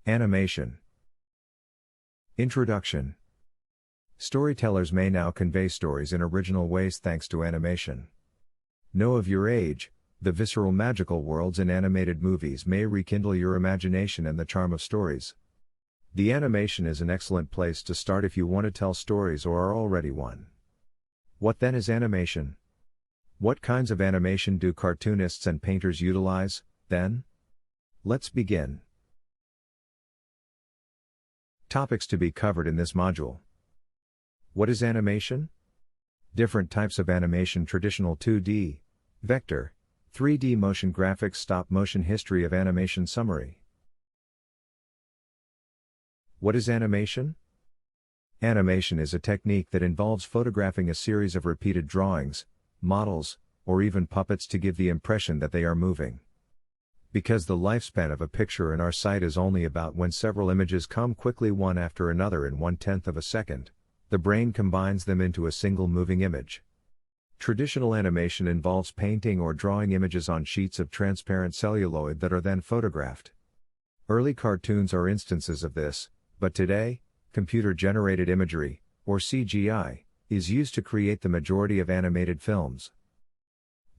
Animation. Introduction. Storytellers may now convey stories in original ways thanks to animation. Know of your age, the visceral magical worlds in animated movies may rekindle your imagination and the charm of stories. The animation is an excellent place to start if you want to tell stories or are already one. What then is animation? What kinds of animation do cartoonists and painters utilize, then? Let's begin. Topics to be covered in this module. What is animation? Different types of animation: traditional 2D, vector, 3D motion graphics, stop motion, history of animation, summary. What is animation? Animation is a technique that involves photographing a series of repeated drawings, models, or even puppets to give the impression that they are moving. Because the lifespan of a picture in our sight is only about when several images come quickly one after another in 1/10 of a second, the brain combines them into a single moving image. Traditional animation involves painting or drawing images on sheets of transparent celluloid that are then photographed. Early cartoons are instances of this, but today, computer-generated imagery, or CGI, is used to create the majority of animated films.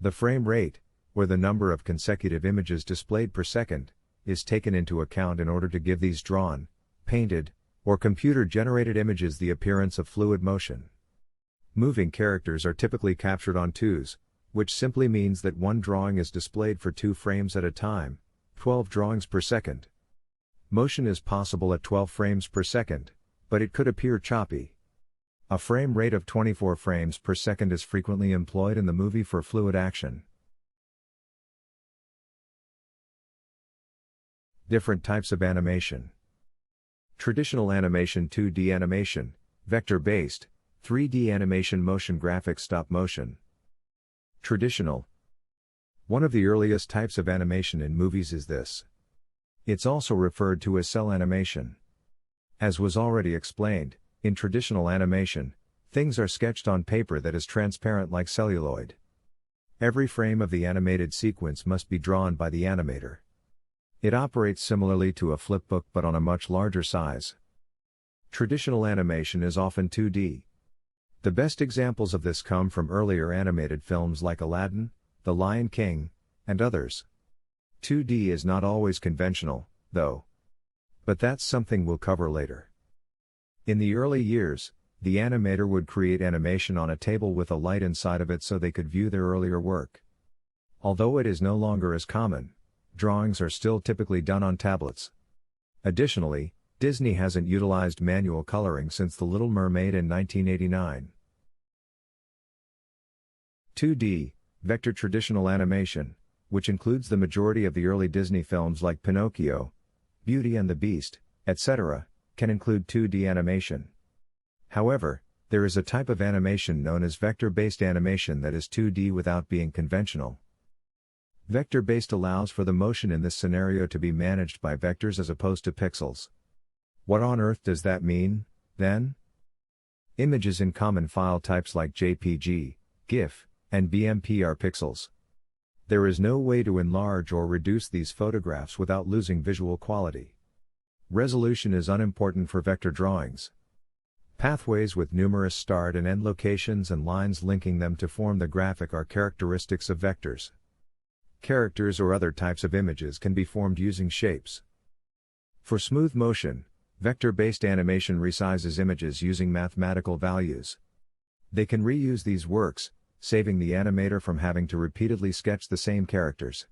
The frame rate, or the number of consecutive images displayed per second, is taken into account in order to give these drawn, painted, or computer-generated images the appearance of fluid motion. Moving characters are typically captured on twos, which simply means that one drawing is displayed for 2 frames at a time, 12 drawings per second. Motion is possible at 12 frames per second, but it could appear choppy. A frame rate of 24 frames per second is frequently employed in the movie for fluid action. Different types of animation. Traditional animation, 2D animation, vector-based, 3D animation, motion graphics, stop motion. Traditional. One of the earliest types of animation in movies is this. It's also referred to as cell animation. As was already explained, in traditional animation, things are sketched on paper that is transparent like celluloid. Every frame of the animated sequence must be drawn by the animator. It operates similarly to a flipbook but on a much larger size. Traditional animation is often 2D. The best examples of this come from earlier animated films like Aladdin, The Lion King, and others. 2D is not always conventional, though. But that's something we'll cover later. In the early years, the animator would create animation on a table with a light inside of it so they could view their earlier work. Although it is no longer as common, drawings are still typically done on tablets. Additionally, Disney hasn't utilized manual coloring since The Little Mermaid in 1989. 2D, vector traditional animation, which includes the majority of the early Disney films like Pinocchio, Beauty and the Beast, etc., can include 2D animation. However, there is a type of animation known as vector-based animation that is 2D without being conventional. Vector-based allows for the motion in this scenario to be managed by vectors as opposed to pixels. What on earth does that mean, then? Images in common file types like JPG, GIF, and BMP are pixels. There is no way to enlarge or reduce these photographs without losing visual quality. Resolution is unimportant for vector drawings. Pathways with numerous start and end locations and lines linking them to form the graphic are characteristics of vectors. Characters or other types of images can be formed using shapes. For smooth motion, vector-based animation resizes images using mathematical values. They can reuse these works, saving the animator from having to repeatedly sketch the same characters.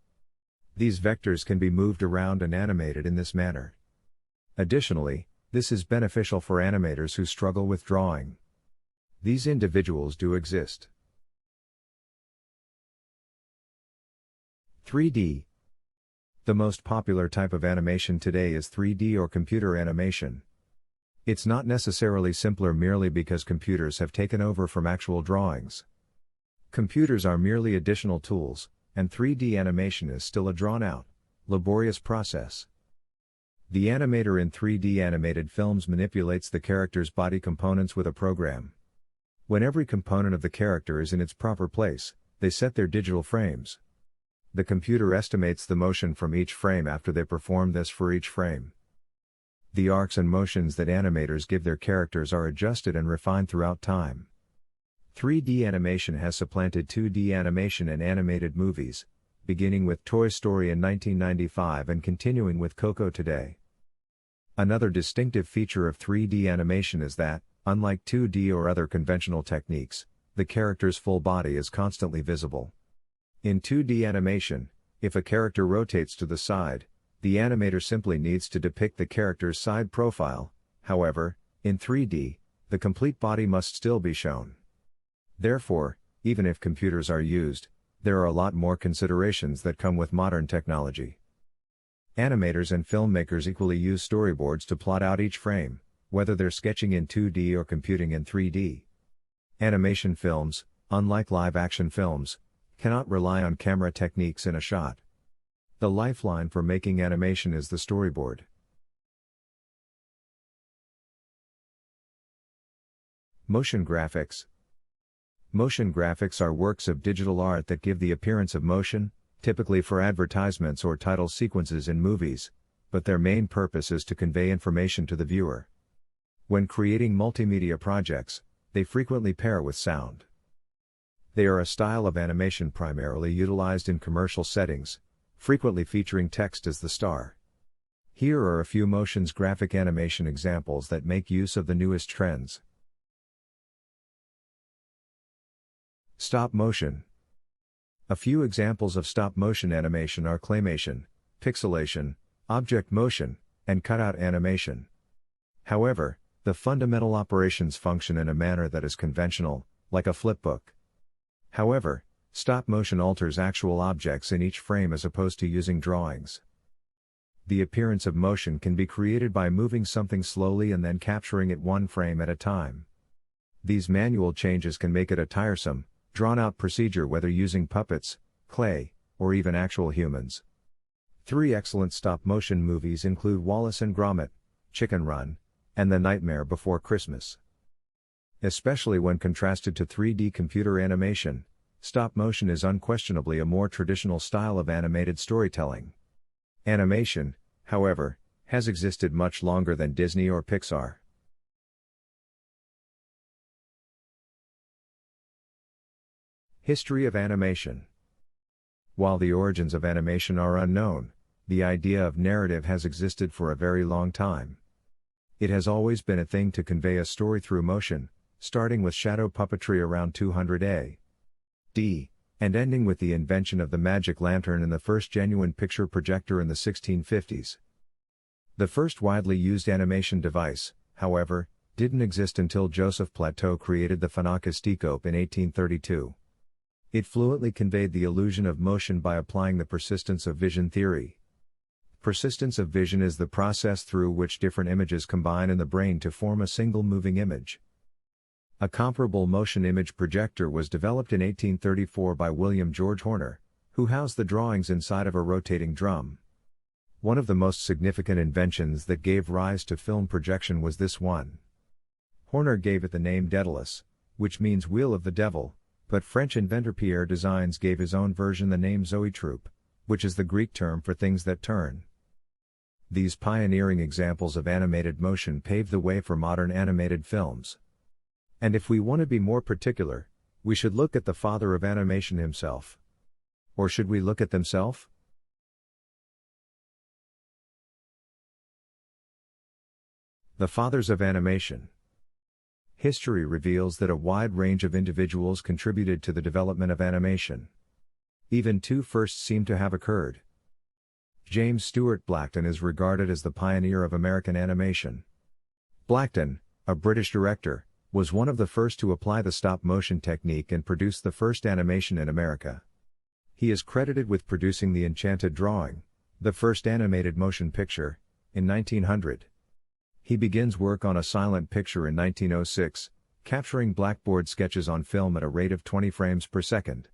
These vectors can be moved around and animated in this manner. Additionally, this is beneficial for animators who struggle with drawing. These individuals do exist. 3D. The most popular type of animation today is 3D or computer animation. It's not necessarily simpler merely because computers have taken over from actual drawings. Computers are merely additional tools, and 3D animation is still a drawn-out, laborious process. The animator in 3D animated films manipulates the character's body components with a program. When every component of the character is in its proper place, they set their digital frames. The computer estimates the motion from each frame after they perform this for each frame. The arcs and motions that animators give their characters are adjusted and refined throughout time. 3D animation has supplanted 2D animation in animated movies, beginning with Toy Story in 1995 and continuing with Coco today. Another distinctive feature of 3D animation is that, unlike 2D or other conventional techniques, the character's full body is constantly visible. In 2D animation, if a character rotates to the side, the animator simply needs to depict the character's side profile. However, in 3D, the complete body must still be shown. Therefore, even if computers are used, there are a lot more considerations that come with modern technology. Animators and filmmakers equally use storyboards to plot out each frame, whether they're sketching in 2D or computing in 3D. Animation films, unlike live-action films, cannot rely on camera techniques in a shot. The lifeline for making animation is the storyboard. Motion graphics. Motion graphics are works of digital art that give the appearance of motion, typically for advertisements or title sequences in movies, but their main purpose is to convey information to the viewer. When creating multimedia projects, they frequently pair with sound. They are a style of animation primarily utilized in commercial settings, frequently featuring text as the star. Here are a few motions graphic animation examples that make use of the newest trends. Stop motion. A few examples of stop-motion animation are claymation, pixelation, object motion, and cutout animation. However, the fundamental operations function in a manner that is conventional, like a flipbook. However, stop-motion alters actual objects in each frame as opposed to using drawings. The appearance of motion can be created by moving something slowly and then capturing it one frame at a time. These manual changes can make it a tiresome, drawn-out procedure whether using puppets, clay, or even actual humans. 3 excellent stop-motion movies include Wallace and Gromit, Chicken Run, and The Nightmare Before Christmas. Especially when contrasted to 3D computer animation, stop-motion is unquestionably a more traditional style of animated storytelling. Animation, however, has existed much longer than Disney or Pixar. History of animation. While the origins of animation are unknown, the idea of narrative has existed for a very long time. It has always been a thing to convey a story through motion, starting with shadow puppetry around 200 A.D., and ending with the invention of the magic lantern and the first genuine picture projector in the 1650s. The first widely used animation device, however, didn't exist until Joseph Plateau created the phonocasticope in 1832. It fluently conveyed the illusion of motion by applying the persistence of vision theory. Persistence of vision is the process through which different images combine in the brain to form a single moving image. A comparable motion image projector was developed in 1834 by William George Horner, who housed the drawings inside of a rotating drum. One of the most significant inventions that gave rise to film projection was this one. Horner gave it the name Daedalus, which means wheel of the devil, but French inventor Pierre Designs gave his own version the name Zoetrope, which is the Greek term for things that turn. These pioneering examples of animated motion paved the way for modern animated films. And if we want to be more particular, we should look at the father of animation himself. Or should we look at themselves? The fathers of animation. History reveals that a wide range of individuals contributed to the development of animation. Even 2 firsts seem to have occurred. James Stewart Blackton is regarded as the pioneer of American animation. Blackton, a British director, was one of the first to apply the stop-motion technique and produce the first animation in America. He is credited with producing The Enchanted Drawing, the first animated motion picture, in 1900. He begins work on a silent picture in 1906, capturing blackboard sketches on film at a rate of 20 frames per second.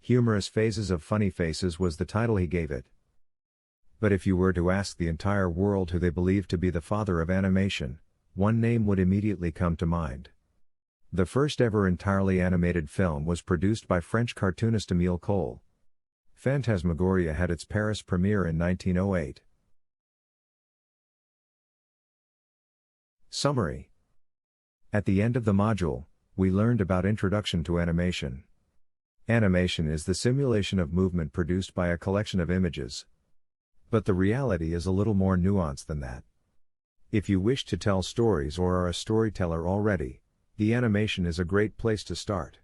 Humorous Phases of Funny Faces was the title he gave it. But if you were to ask the entire world who they believe to be the father of animation, one name would immediately come to mind. The first ever entirely animated film was produced by French cartoonist Émile Cohl. Phantasmagoria had its Paris premiere in 1908. Summary. At the end of the module, we learned about Introduction to Animation. Animation is the simulation of movement produced by a collection of images. But the reality is a little more nuanced than that. If you wish to tell stories or are a storyteller already, the animation is a great place to start.